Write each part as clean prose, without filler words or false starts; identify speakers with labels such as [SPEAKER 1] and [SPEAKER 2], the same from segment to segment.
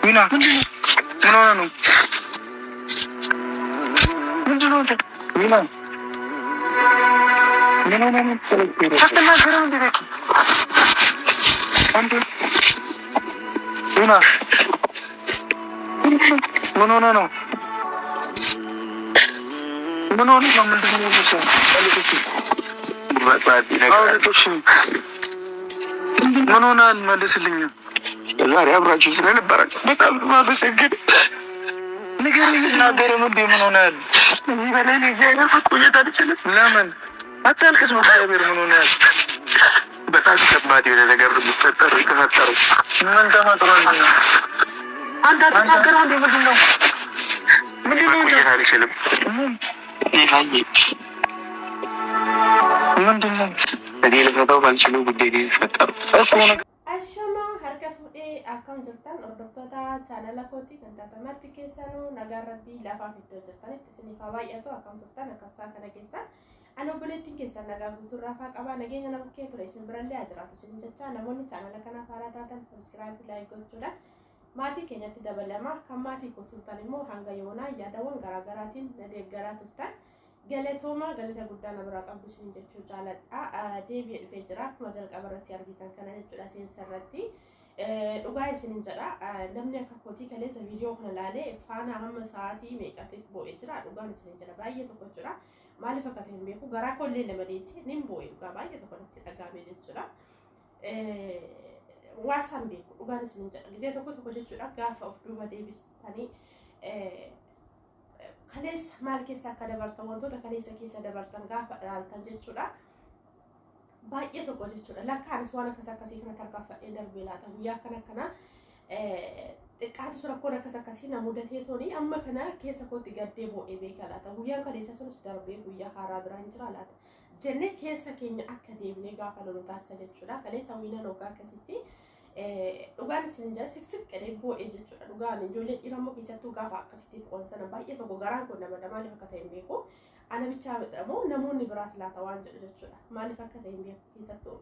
[SPEAKER 1] Wina, no. Wina. No. Hasta más grande de aquí. Wina. No. No, መልስልኝ ዛሬ አብራችሁ ስለነበረ በጣም ማመሰግን ነገር ይናገር ምን ሆነሃል? እዚህ በላይ ልጅ መቆየት አልችልም። ለምን አታልቅስ? መቃየር ምን ሆነሃል? በጣም ከባድ የሆነ ነገር ተፈጠረው። ምን ተፈጥሯል? አንተ ተናገረው እንዴ? ምንድነው? መቆየት አልችልም። ምንድነው? እኔ ልፈታው ባልችለው ጉዳይ ነው የተፈጠረው እኮ ነው።
[SPEAKER 2] አሸማ harka fuudhee akkam jirtan hordoftoota chaanala kootii kan taatamarti keessanuu nagaa rabbii lafaaf iddoo jirtanitti isiniif haa baay'atu akkam turtan akkasumas kana keessan ani obboleettiin keessan nagaa guutuurraa faa qabaa nageenya nama kee ture isin birallee haa jiraatu isin jecha namoonni chaanala kanaaf haaraa taatan sabskiraayib laayik gochuudhaan maatii keenyatti dabalama kan maatii koo turtan immoo hanga yoonaa yaadawwan garaagaraatiin na deeggaraa turtan galatooma galata guddaa namarraa qabdu isin jechuu jaaladha deebi'ee dhufee jira akkuma jalqaba irratti argitan kana jechuudha seensa irratti dhugaa isinin jedha namni akka kootii kaleessa viidiyoo kana laalee faana hamma sa'aatii meeqatti boo'ee jira dhugaan isinin jedha baay'ee tokko jechuudha maaliif akka ta'e hin beeku garaa kollee nama deessi nin boo'ee dhugaa baay'ee tokko natti dhagaame jechuudha waasaan beeku dhugaan isinin jedha gizee tokko jechuudha gaafa of duuba deebistanii kaleessa maal keessa akka dabartan wantoota kaleessa keessa dabartan gaafa dhaaltan jechuudha baay'ee tokko jechuudha lakkaanis waan akkasii kana tarkaanfadhee darbee laata guyyaa akkana xiqqaatu rakkoon akkasii na mudatee tooni amma kana keessa kootti gaddee boo'ee beekaa laata guyyaan kaleessa sunis darbee guyyaa haaraa biraan jira laata jennee keessa keenya akka deemnee gaafa lolu taasisa jechuudha kaleessa wiina nogaa akkasitti dhugaan isin jala siksik qelee boo'ee jechuudha dhugaan ijoollee dhiirammoo keessattuu gaafa akkasitti ta'uun sana baay'ee tokko garaan kun nama maaliif akka ta'e hin beeku ana bichaa midhamoo namoonni biraas laata waan jedhu jechuudha maaliif akka ta'e hin beeku keessattuu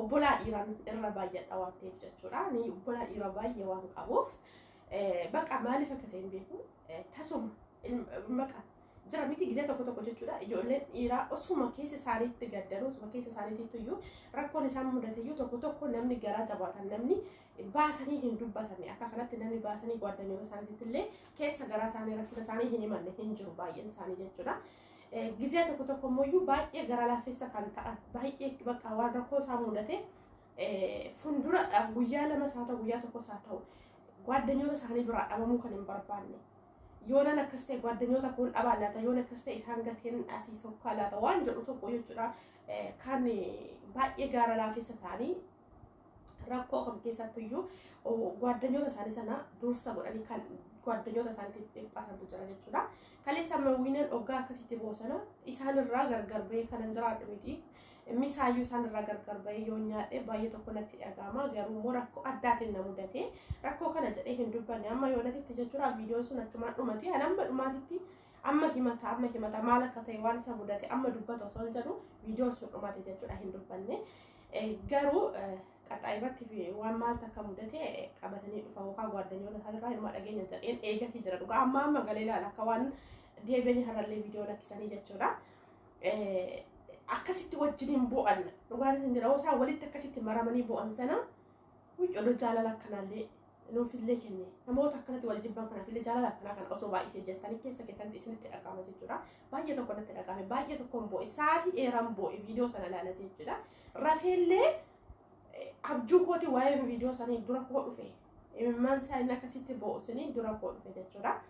[SPEAKER 2] obbolaa dhiiraan irra baay'eedha waan ta'eef jechuudha ni obbolaa dhiira baay'ee waan qabuuf baqa maaliif akka ta'e hin beeku tasuma maqa jira miti gizee tokko jechuudha ijoolleen dhiiraa osuma keessa isaaniitti gaddan osuma keessa isaaniitti iyyuu rakkoon isaan mudate iyyuu tokko namni garaa jabaatan namni baasanii hin dubbatan akka kanatti namni baasanii gwaddanyoo isaaniitti illee keessa garaa isaanii rakkina isaanii hin himanne hin jiru baay'een isaanii jechuudha gizee tokko immoo baay'ee gara laafessa kan ta'an baay'ee bakka waan rakkoo isaa mudate fundura guyyaa lama isaa ta'u guyyaa tokko isaa ta'u gwaddanyoo isaanii biraa dhabamuu kan hin barbaanne yoona nakkaste gwaddanyota kun dhabaalaata yoona nakkaste isaan gateen asii sokkalaata waan jedhu tokko jechuudha kan baay'ee gaara laafessa ta'anii rakkoo kam keessatti iyyuu gwaddanyota isaanii sana dursa godhanii kan gwaddanyota isaaniitti dhiphatantu jira jechuudha kaleessa mawwiinaan oggaa akkasitti boosana isaanirraa gargar bahee kanan jiraadhu miti misaayyuu isaanirraa gargar bahee yoo nyaadhe baay'ee tokko natti dhagahama garuu immoo rakkoo addaatiin na mudate rakkoo kana jedhee hin dubbanne amma yoo natitti jechuudha viidiyoon sun achumaan dhumate amma dhumaatitti amma himata maal akka ta'e waan isa mudate amma dubbata osoo hin jedhu viidiyoon sun dhumate jechuudha hin dubbanne garuu qaxxaa irratti waan maaltu akka mudate qabatanii dhufa yookaan gwaddanyoo isaanirraa ilma dhageenya jedheen eegatii jira dhugaa amma galee ilaala akka waan deebiin harallee viidiyoo lakkisanii jechuudha akkasitti wajjiniin bo'an dhugaan isin jira osoo walitti akkasitti maramanii bo'an sana odoo jaalala akkanaallee nuufillee kenne namoota akkanatti wal jibban kanaafillee jaalala akkanaa kana osoo baay'isee jettanii keessatti isinitti dhagahama jechuudha baay'ee tokko natti dhagahame baay'ee tokkoon bo'e sa'aatii dheeraan bo'e viidiyoo sana ilaalate jechuudha rafeellee abjuu kooti waa'ee viidiyoo sanii dura koo dhufe imimmaan isaa inni akkasitti bo'u sanii dura koo dhufe jechuudha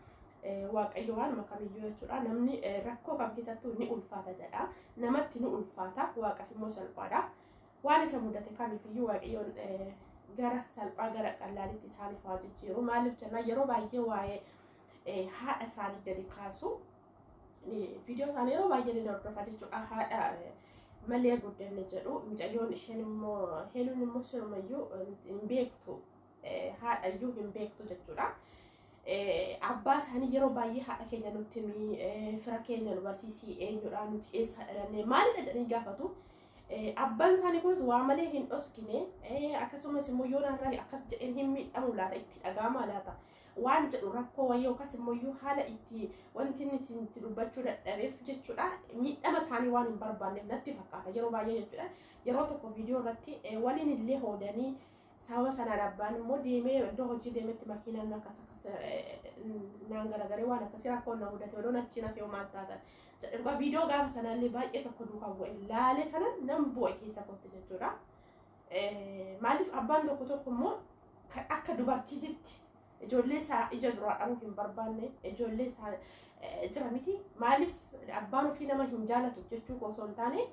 [SPEAKER 2] waaqayyo waan makamiyyuu jechuudha namni rakkoo kam keessattuu ni ulfaata jedha namatti ni ulfaata waaqaf immoo salphaadha waan isa mudate kamiifiyyuu waaqayyoon gara salphaa gara qallaalitti isaaniif haa jijjiiru maaliif jennaan yeroo baay'ee waa'ee haadha isaanii gadi kaasu viidiyoo isaanii yeroo baay'ee ni hordofa jechuudha haadha malee guddinni jedhu mucayyoon isheen immoo heeluun immoo sirumayyuu hin beektu haadha iyyuu hin beektu jechuudha abbaa isaanii yeroo baay'ee haadha keenya nutti fira keenya nu barsiisii eenyudha nuti eessa dhalannee maalidha jedhanii gaafatu Abbaan isaanii kunis waa malee hin dhoskine akkasumas immoo yoo narraa akkas jedheen hin miidhamu laata itti dhaga'ama laata waan jedhu rakkoo wayii yookaas immoo haala itti wanti inni itti dubbachuu dadhabeef jechuudha miidhama isaanii waan hin barbaanneef natti fakkaata yeroo baay'ee jechuudha yeroo tokko viidiyoo irratti waliin illee hoodanii sababa sanaan abbaan immoo deemee iddoo hojii deemetti makiinaan akkas naan garagaree waan akkasii rakkoon na mudate odoon achi nafee maal taatan jedhu viidiyoo gaafa sanaallee baay'ee tokko duukaa bu'e laalee sanan nan bu'e keessa kootti jechuudha maaliif abbaan tokko immoo akka dubartiititti ijoollee isaa ija duraa dhabuu hin barbaanne ijoollee isaa jira miti maaliif abbaan ofii nama hin jaalatu jechuu osoo hin taane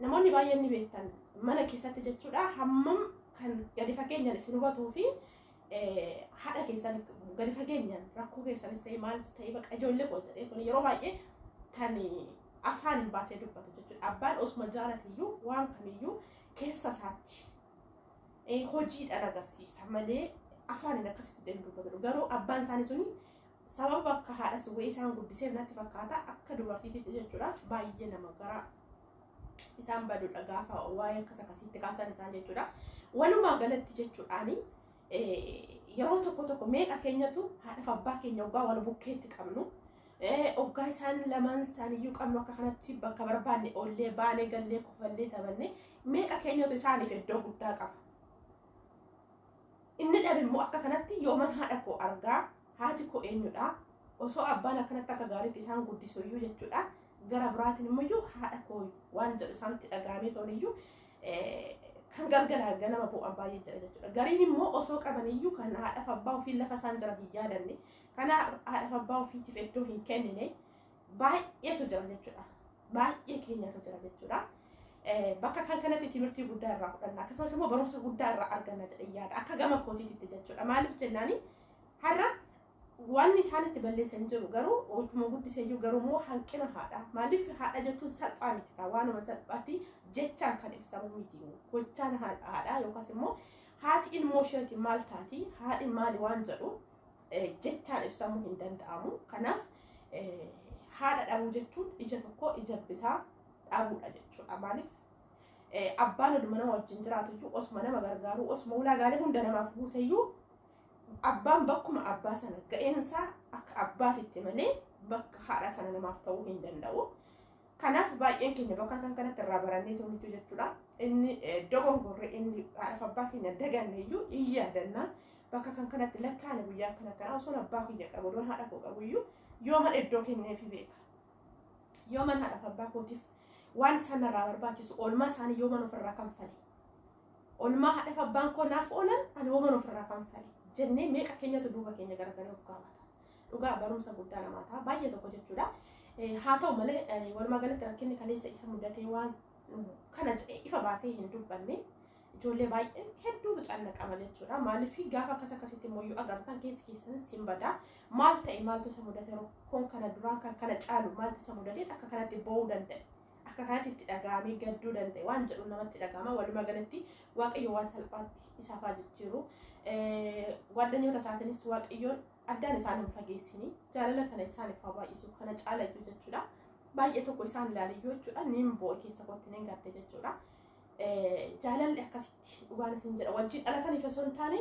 [SPEAKER 2] namoonni baay'een ni beektan mana keessatti jechuudha hammam kan gadi fageenyaan isin hubatuu fi haadha keessan gadi fageenyaan rakkoo keessanis ta'e maalis ta'e baqa ijoollee koo jedhee kun yeroo baay'ee tan afaan hin baasee dubbatu jechuudha abbaan osuma jaalatiyyuu waan kamiyyuu keessa isaatti hojiidhaan agarsiisa malee afaan akkasitti dubbatu garuu abbaan isaanii suni sababa akka haadha suwwee isaan guddiseef natti fakkaata akka dubartiitti jechuudha baay'ee nama gara isaan badudha gaafa waa'ee akkasitti kaasan isaan jechuudha walumaa galatti jechuudhaani yeroo tokko meeqa keenyatu haadhaaf abbaa keenya ogaa wal bukkeetti qabnu ogaa isaan lamaan isaaniiyyuu qabnu akka kanatti bakka barbaanne oollee baanee gallee kofallee taphanne meeqa keenyatu isaaniif iddoo guddaa qaba inni dhabe immoo akka kanatti yooman haadha koo argaa haati koo eenyudha osoo abbaan akkanatti akka gaariitti isaan guddisuyyuu jechuudha gara biraatiin immoo haadha koo waan jedhu isaanitti dhagaamee tooniyyuu kan gargaraa ganama bu'an baay'ee jira jechuudha gariin immoo osoo qabaniyyuu kan haadhaaf abbaa ofii lafa isaan jiran hin yaadanne kan haadhaaf abbaa ofiitiif iddoo hin kennine baay'eetu jira jechuudha baay'ee keenyatu jira jechuudha bakka kan kanatti timirtii guddaa irraa fudhanna akkasumas immoo barumsa guddaa irraa arganna jedhee yaada akka gama kootiitti jechuudha maaliif jennaani har'a waan isaanitti balleessan jiru garuu ootuma guddiseeyyuu garuu immoo hanqina haadha maaliif haadha jechuun salphaa miti waanuma salphaatti jechaan kan ibsamu miti gochaan haadha yookaas immoo haati ilmoo isheetii maal taati haadhi maali waan jedhu jechaan ibsamuu hin danda'amu kanaaf haadha dhabuu jechuun ija tokko ija bitaa dhabuudha jechuudha maaliif abbaan oduma nama wajjin jiraatu osuma nama gargaaru osuma ulaagaalee hunda namaaf guuteyyuu abbaan bakkuma abbaa sana ga'eensaa akka abbaatitti malee bakka haadha sana namaaf ta'uu hin danda'u kanaaf baay'een keenya bakka kan kanatti irraa barannee tolchuu jechuudha inni dogongorre inni haadhaaf abbaa keenya daganneeyyuu in yaadannaa bakka kan kanatti lakkaane guyyaa akkana kanaa osoo abbaa kiyya qabu doon haadha koo qabuyyuu yooman iddoo kenneefi beeka yooman haadhaaf abbaa kootiif waan isaan irraa barbaachisu oolmaa isaanii yooman ofirraa kanfale oolmaa haadhaaf abbaan koo naaf oolan ani yooman ofirraa kanfale jennee meeqa keenyatu duuba keenya garagalee of gaafata dhugaa barumsa guddaa namaa ta'a baay'ee tokko jechuudha haa ta'u malee walumaa galatti rakkinni kaleessa isa mudatee waan kana jedhee ifa baasee hin dubbanne ijoollee baay'een hedduutu callaqama jechuudha maaliif gaafa akkasitti immoo agartan keessan simbadaa maal ta'e maaltu isa mudate rakkoon kana duraan kan kana caalu maaltu isa mudate akka kanatti bo'uu danda'e akka kanatti itti dhagaamee gadduu danda'e waan jedhu namatti dhagaama walumaa galatti waaqayyo waan salphaatti isaaf haa jijjiiru ጓደኞታ ሳትንስ ዋቅዮን አዳን ሳንም ፈጌሲኒ ጃለለ ከነ ሳንፋ ባይሱ ከነ ጫለዩ ጀቹዳ ባየ ተቆ ሳን ላልዮቹ አኒም ቦኬ ሰቆትነን ጋደ ጀቹዳ ጃለለ አከሲቲ ኡጋን ሲንጀራ ወጂ አላታን ይፈሶንታኔ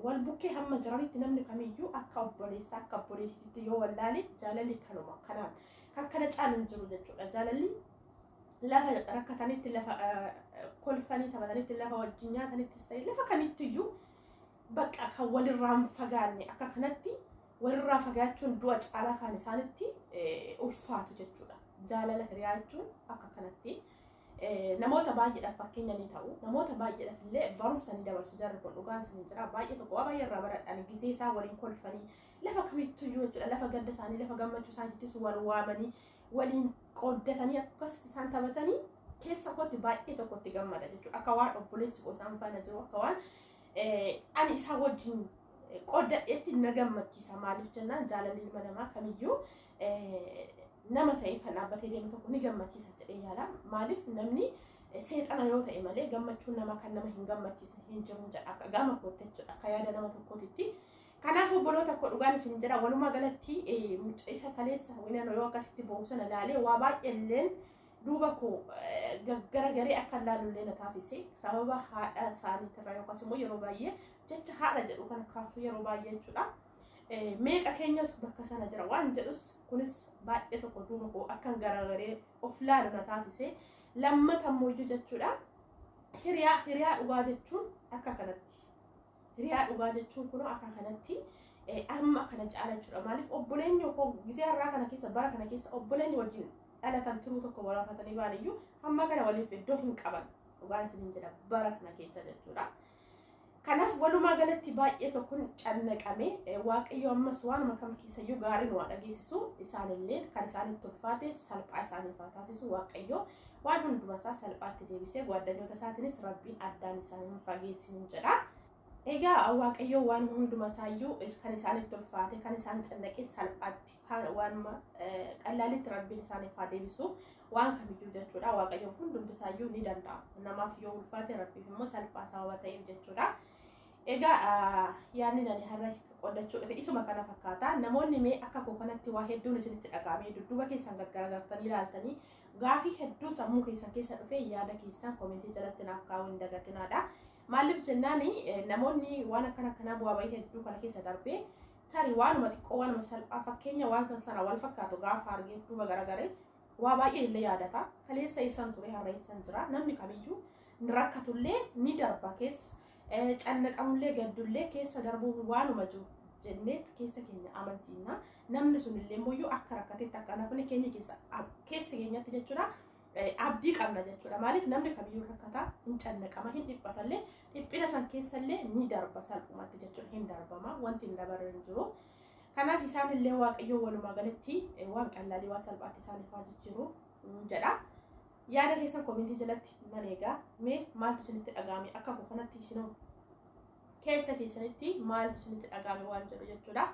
[SPEAKER 2] ወልቡኬ ሀመ ጀራሪት ነምን ከሚዩ አካቦሌሳ አካቦሌሲቲ ዮ ወላሌ ጃለለ ከነማ ከናን ከከነ ጫልን ጅሩ ጀቹዳ ጃለለ ለፈ ረከታኒት ለፈ ኮልፈኒ ተባለኒት ለፈ ወጅኛ ተኒት ስታይ ለፈ ከኒትዩ በቃ ከወልራም ፈጋኔ አካ ከነቲ ወልራ ፈጋቹን ዱዋ ጫላ ካን ሳንቲ ኡፋቱ ጀቹዳ ጃለለ ሪያቹ አካ ከነቲ ነሞታ ባየ ደፋከኛ ኒታው ነሞታ ባየ ደፍለ ባሩምሰን ደበርሱ ጀርቦ ዱጋን ሲንጅራ ባየ ተቆ ባየ ረበረዳን ጊዜሳ ወሊን ኮልፈኒ ለፈ ከሚትዩ ለፈ ገደሳኒ ለፈ ገመቹ ሳንቲስ ወልዋመኒ waliin qooddatanii akkasitti isaan taphatanii keessa kootti baay'ee tokkotti gammada jechuudha akka waan obboleessi koo isaan faana jiru akka waan ani isaa wajjin qooddadheetti na gammachiisa maaliif jennaan jaalalli ilma namaa kamiyyuu nama ta'e kan dhaabbatee deemu tokko ni gammachiisa jedhee yaada maaliif namni seexana yoo ta'e malee gammachuun nama kan nama hin gammachiisne hin jiru jedha akka gama kootti jechuudha akka yaada nama tokkootti kanaaf obboloota koo dhugaan isin jira walumaa galatti mucaa isa kaleessa winaan yoo akkasitti boosona laalee waa baay'eelleen duuba koo garagalee akka laalullee na taasise sababa haadha isaaniitirraa yookaas immoo yeroo baay'ee jecha haadha jedhu kana kaasu yeroo baay'ee jechuudha. Meeqa keenyas bakka sana jira waan jedhus kunis baay'ee tokko duuba koo akka garagalee of laalu na taasise. Lammata immoo jechuudha. Hiriyaa dhugaa jechuun akka kanatti. Hiriyaa dhugaa jechuun kun akka kanatti amma kana caala jechuudha. Maaliif obboleenyi yookaan gizee har'aa kana keessa bara kana keessa obboleenyi wajjin dhalatan turuu tokko walaafatanii baaniyyuu hamma kana waliif iddoo hin qaban dhugaan isin jedha bara kana keessa jechuudha. Kanaaf walumaa galatti baay'ee tokkoon cannaqame waaqayyo ammas waanuma kam keessayyuu gaariin waa dhageessisu isaanillee kan isaanitti ulfaate salphaa isaaniif taasisu waaqayyo waan hundumasaa salphaatti deebisee gwaaddanyoota isaatiinis rabbiin addaan isaanii fageessin jedha. Egaa waaqayyo waan hundumasaayyuu kan isaanitti ulfaate kan isaan cannaqee salphaatti waanuma qallaalitti rabbiin isaaniif deebisu waan kamiyyuu jechuudha. Waaqayyo hundumtisaayyuu ni danda'a. Namaaf yoo ulfaate rabbiif immoo salphaa sababa ta'eef jechuudha. Egaa yaadni nani har'a qodachuu dhufe isuma kana fakkaata. Namoonni mee akka koo kanatti waa hedduun isinitti dhagahamee dudduuba keessan gaggaragartanii ilaaltanii gaafii hedduu sammuu keessan keessa dhufe yaada keessan koomentii jalatti naaf kaa'uu hin dagatinaadha. Maaliif jennaan namoonni waan akkanaa bu'aa bahii hedduu kana keessa darbee tarii waanuma xiqqoo waanuma salphaa fakkeenya waan sana wal fakkaatu gaafa argeef duuba garagaree waa baay'ee illee yaadata. Kaleessa isaan ture har'a isaan jira. Namni kamiyyuu rakkatullee ni darba keessa. Cannaqamullee gaddullee keessa darbuu waanuma jiru jennee keessa keenya amansiisna. Namni sunillee immoo akka rakkatetti akka nafni keenya keessa keenyatti jechuudha. Abdii qabna jechuudha. Maaliif namni kamiyyuu rakkataa hin cannaqama hin dhiphatallee dhiphina san keessallee ni darba salphumatti jechuudha. Hin darbama wanti hin dabarre hin jiru. Kanaaf isaanillee waaqayyo walumaa galatti waan qallaalii waan salphaatti isaaniif jijjiiru jedha. Yaada keessan koomentii jalatti nan eega. Mee maaltu isinitti dhagahame akka koo kanatti isinoo keessa keessanitti maaltu isinitti dhagahame waan jedhu jechuudha.